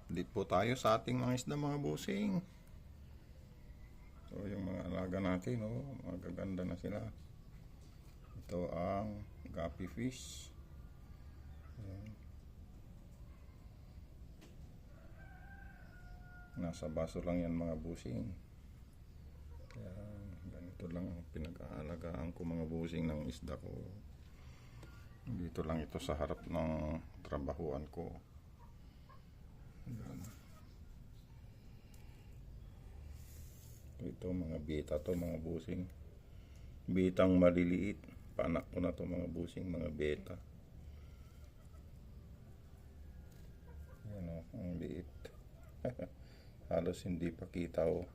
Update po tayo sa ating mga isda mga busing. So yung mga alaga natin, magaganda na sila. Ito ang guppy fish. Ayan. Nasa baso lang yan mga busing. Kaya ganito lang ang pinag-aalagaan ko mga busing ng isda ko. Dito lang ito sa harap ng trabahuan ko. Ayan. Ito mga beta to mga busing. Betang maliliit. Panak ko na to mga busing, mga beta. Ayan o, ang liit. Halos hindi pa kita o.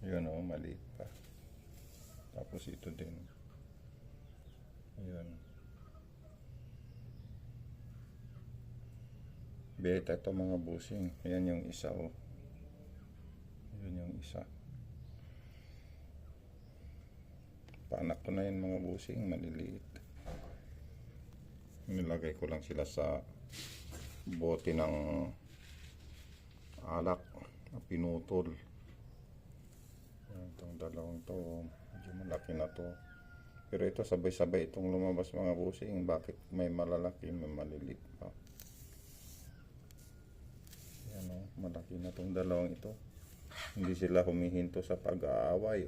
Ayan o, maliit pa. Tapos ito din. Ayan. Beta ito mga busing. Ayan yung isa o. Ayan yung isa. Paanak ko na yan mga busing. Maliliit. Nilagay ko lang sila sa bote ng alak na pinutol. Ayan, itong dalawang to. Medyo malaki na to. Pero ito sabay-sabay itong lumabas mga busing. Bakit may malalaki, may maliliit pa? Malaki na tong dalawang ito. Hindi sila humihinto sa pag-aaway.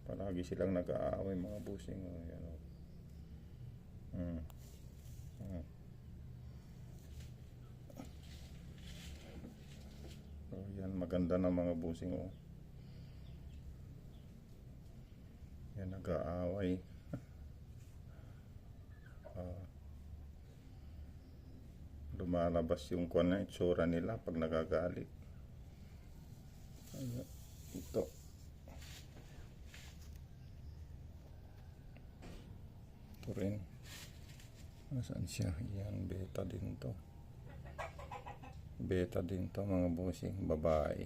Palagi silang nag-aaway mga busing. Ayan, yan, maganda na mga busing. Yan, nag-aaway. Lumalabas yung kuwan na itsura nila pag nagagalit. Ayan, ito. Ito rin. Nasaan siya? Yan, beta din to. Beta din to mga busing, babae.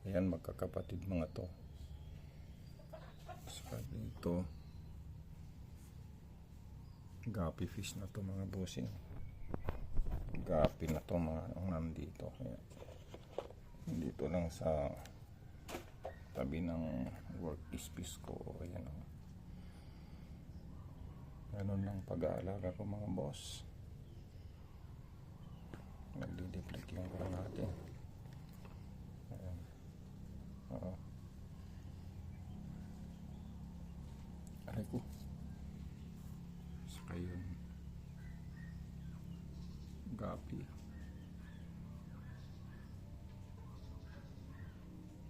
Ayan, magkakapatid mga to. Saka dito, guppy fish na to mga busing. Guppy na to mga nandito. Ayan. Dito lang sa tabi ng workspace ko. Ayan o. Ganun lang pag-aalaga ko mga boss. Nagdidiplik lang ko natin. Ayan. Aray ko. Saka yun. Guppy.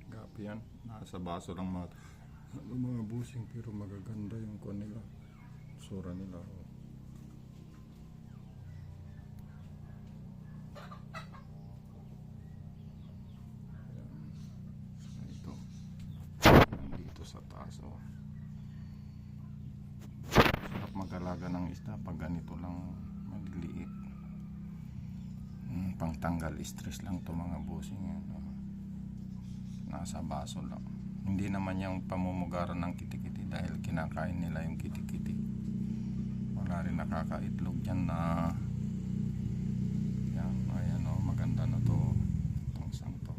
Guppy yan. Nasa baso lang mga busing pero magaganda yung kuwan nila. Sura nila. Ito. Dito sa taas. Sarap mag-alaga ng isda pag ganito lang maliliit. Pangtanggal stress lang to mga busing yan. Nasa baso lang. Hindi naman yung pamumugaran ng kitikiti dahil kinakain nila yung kitikiti. Wala rin nakakaitlog dyan na yan. Ayan o, maganda na to. Itong sang to.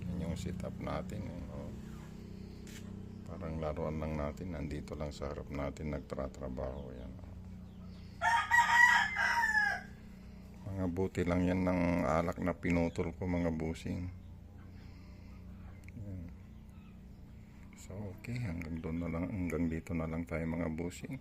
Yan yung setup natin. Parang laruan lang natin. Nandito lang sa harap natin nagtratrabaho. Yan. Mga buti lang yan ng alak na pinutol ko mga busing. Yan. So okay, hanggang dito na lang tayo mga busing.